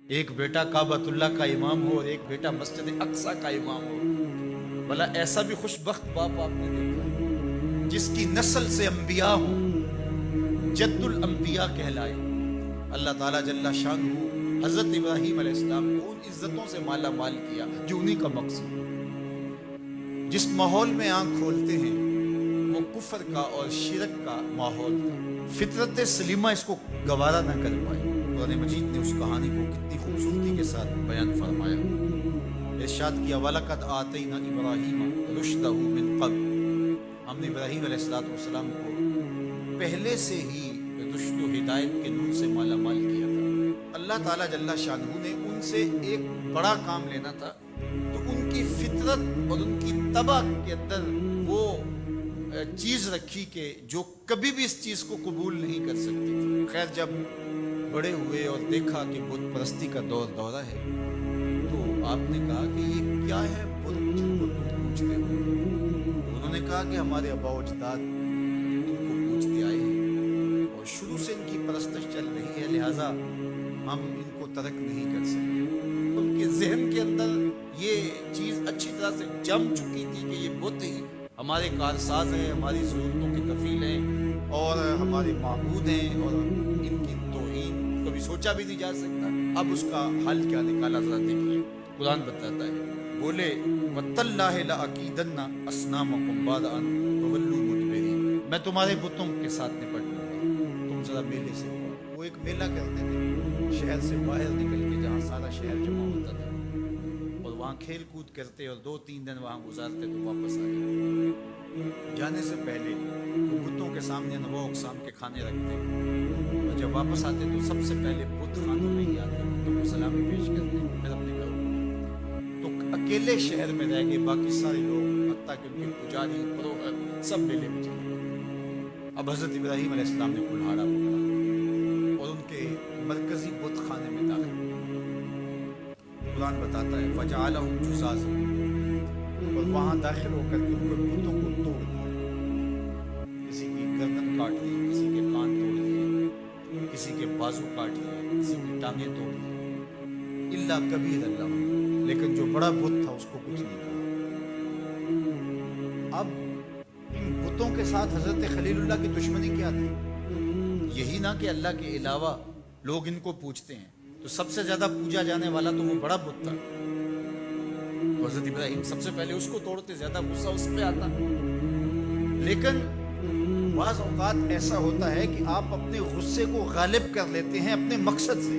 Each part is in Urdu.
ایک بیٹا کعبۃ اللہ کا امام ہو اور ایک بیٹا مسجد اقصی کا امام ہو. بھلا ایسا بھی خوش بخت باپ آپ نے دیکھا جس کی نسل سے انبیاء ہوں، جد الانبیاء کہلائے. اللہ تعالیٰ جل شانہ حضرت ابراہیم علیہ السلام کو ان عزتوں سے مالا مال کیا جو انہی کا مقصد. جس ماحول میں آنکھ کھولتے ہیں وہ کفر کا اور شرک کا ماحول تھا. فطرت سلیمہ اس کو گوارا نہ کر پائی. قرآن مجید نے اس کہانی کو کتنی خوبصورتی کے ساتھ بیان فرمایا. ارشاد کیا وَلَقَدْ آتَيْنَا إِبْرَاهِيمَ رُشْدَهُ مِنْ قَبْلُ. ہم نے ابراہیم علیہ السلام کو پہلے سے ہی رشد و ہدایت کے نور سے مالا مال کیا تھا. اللہ تعالیٰ جل شانہ نے ان سے ایک بڑا کام لینا تھا تو ان کی فطرت اور ان کی طبع کے اندر وہ چیز رکھی کہ جو کبھی بھی اس چیز کو قبول نہیں کر سکتی تھی. خیر جب بڑے ہوئے اور دیکھا کہ بت پرستی کا دورہ ہے تو آپ نے کہا کہ یہ کیا ہے بت جن کو تم پوجتے ہو. انہوں نے کہا کہ ہمارے آباء و اجداد ان کو پوجتے آئے ہیں اور شروع سے ان کی پرستش چل رہی ہے، لہٰذا ہم ان کو ترک نہیں کر سکتے. ان کے ذہن کے اندر یہ چیز اچھی طرح سے جم چکی تھی کہ یہ بت ہی ہمارے کارساز ہیں، ہماری ضرورتوں کے کفیل ہیں اور ہمارے معبود ہیں اور ان کی توہین کبھی سوچا بھی نہیں جا سکتا. اب اس کا حل کیا نکالا ذرا دیکھیے. قرآن بتاتا ہے، بولے وَتَاللَّهِ لَأَكِيدَنَّ أَصْنَامَكُمْ بَعْدَ أَن تُوَلُّوا مُدْبِرِينَ. میں تمہارے بتوں کے ساتھ نپٹ لوں گا، تم ذرا میلے سے ہو. وہ ایک میلہ کرتے تھے شہر سے باہر نکل کے جہاں سارا شہر جمع ہوتا تھا اور وہاں کھیل کود کرتے اور 2-3 دن وہاں گزارتے تو واپس آ جاتے. جانے سے پہلے وہ بتوں کے سامنے انواع اقسام کے کھانے رکھتے اور جب واپس آتے تو سب سے پہلے بت خانوں میں ہی آتے، بتوں کو سلامی پیش کرتے پھر اپنے گھروں. تو اکیلے شہر میں رہ گئے، باقی سارے لوگ حتیٰ کہ ان کے پجاری پروہر سب میلے میں چلے گئے. اب حضرت ابراہیم علیہ السلام نے کلہاڑا پکڑا اور ان کے مرکزی بت خانے میں داخل ہوئے. قرآن بتاتا ہے فَجَعَلَهُمْ جُزَازًا، اور وہاں داخل ہو کر کے ان کو بتوں کو توڑ دیا. کسی کی گردن کاٹ دی، کسی کے کان توڑ دیے، کسی کے بازو کاٹ دیے، کسی کی ٹانگیں توڑ دی. الا کبیر اللہ، لیکن جو بڑا بت تھا اس کو کچھ نہیں کہا. اب ان بتوں کے ساتھ حضرت خلیل اللہ کی دشمنی کیا تھی؟ یہی نہ کہ اللہ کے علاوہ لوگ ان کو پوجتے ہیں تو سب سے زیادہ پوجا جانے والا تو وہ بڑا بت تھا. تو حضرت ابراہیم سب سے پہلے اس کو توڑتے، زیادہ غصہ اس پہ آتا. لیکن بعض اوقات ایسا ہوتا ہے کہ آپ اپنے غصے کو غالب کر لیتے ہیں اپنے مقصد سے.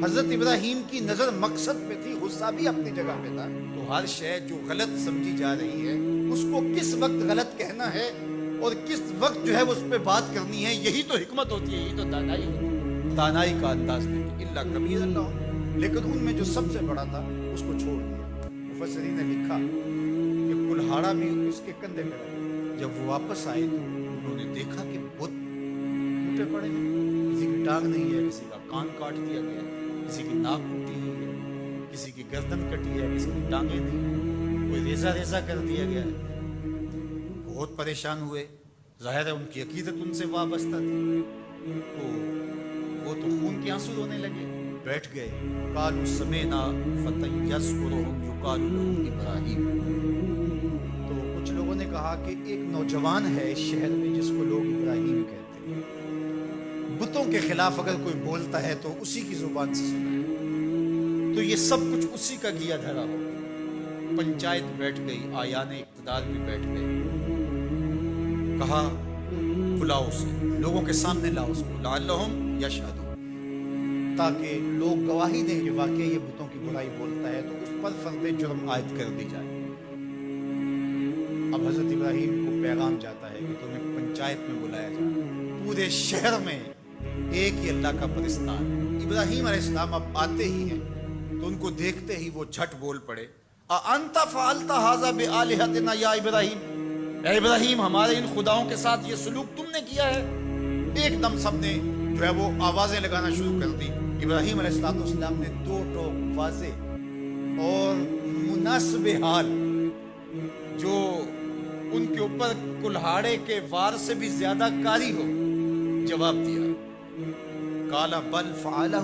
حضرت ابراہیم کی نظر مقصد پہ تھی، غصہ بھی اپنی جگہ پہ تھا. تو ہر شے جو غلط سمجھی جا رہی ہے اس کو کس وقت غلط کہنا ہے اور کس وقت جو ہے اس پہ بات کرنی ہے، یہی تو حکمت ہوتی ہے، یہی تو دانائی ہوتی ہے. دانائی کا انداز دیکھیں. الا کبیر اللہ، لیکن ان میں جو سب سے بڑا تھا اس کو چھوڑ دیا. مفسرین نے لکھا کہ کلہاڑا بھی اس کے کندھے پہ رکھا. جب وہ واپس آئے تو انہوں نے دیکھا کہ بت ٹوٹے پڑے ہیں، کسی کی ٹانگ نہیں ہے، کسی کا کان کاٹ دیا گیا ہے، کسی کی ناک ٹوٹی ہوئی ہے، کسی کی گردن کٹی ہے، کسی کی ٹانگیں نہیں، کوئی ریزہ کر دیا گیا ہے. بہت پریشان ہوئے. ظاہر ہے ان کی عقیدت ان سے وابستہ تھی تو وہ تو خون کے آنسو رونے لگے. بیٹھ گئے. قالوا سمعنا فتى يذكرهم يقال له ابراہیم. تو کچھ لوگوں نے کہا کہ ایک نوجوان ہے اس شہر میں جس کو لوگ ابراہیم کہتے ہیں. بتوں کے خلاف اگر کوئی بولتا ہے تو اسی کی زبان سے سنا ہے. تو یہ سب کچھ اسی کا گیا دھرا ہو. پنچایت بیٹھ گئی، آیان اقتدار بھی بیٹھ گئے. کہا بلاؤ اسے، لوگوں کے سامنے لاؤ اس کو، لعلہم یشہدون، تاکہ لوگ گواہی دیں کہ واقعی یہ بتوں کی برائی بولتا ہے تو اس پر فرد جرم عائد کر دی جائے. اب حضرت ابراہیم کو پیغام جاتا ہے کہ تمہیں پنچایت میں بلایا جائے. پورے شہر میں ایک ہی اللہ کا پرستار. ابراہیم علیہ السلام اب آتے ہی ہیں تو ان کو دیکھتے ہی وہ جھٹ بول پڑے، اَأَنْتَ فَعَلْتَ هَذَا بِآلِهَتِنَا یا ابراہیم، اے ابراہیم ہمارے ان خداؤں کے ساتھ یہ سلوک تم نے کیا ہے. ایک دم سب نے جو ہے وہ آوازیں لگانا شروع کر دی. ابراہیم علیہ السلام نے دو ٹوک واضح اور مناسب حال جو ان کے اوپر کلہاڑے کے وار سے بھی زیادہ کاری ہو جواب دیا. قال بل فعلہ،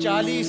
40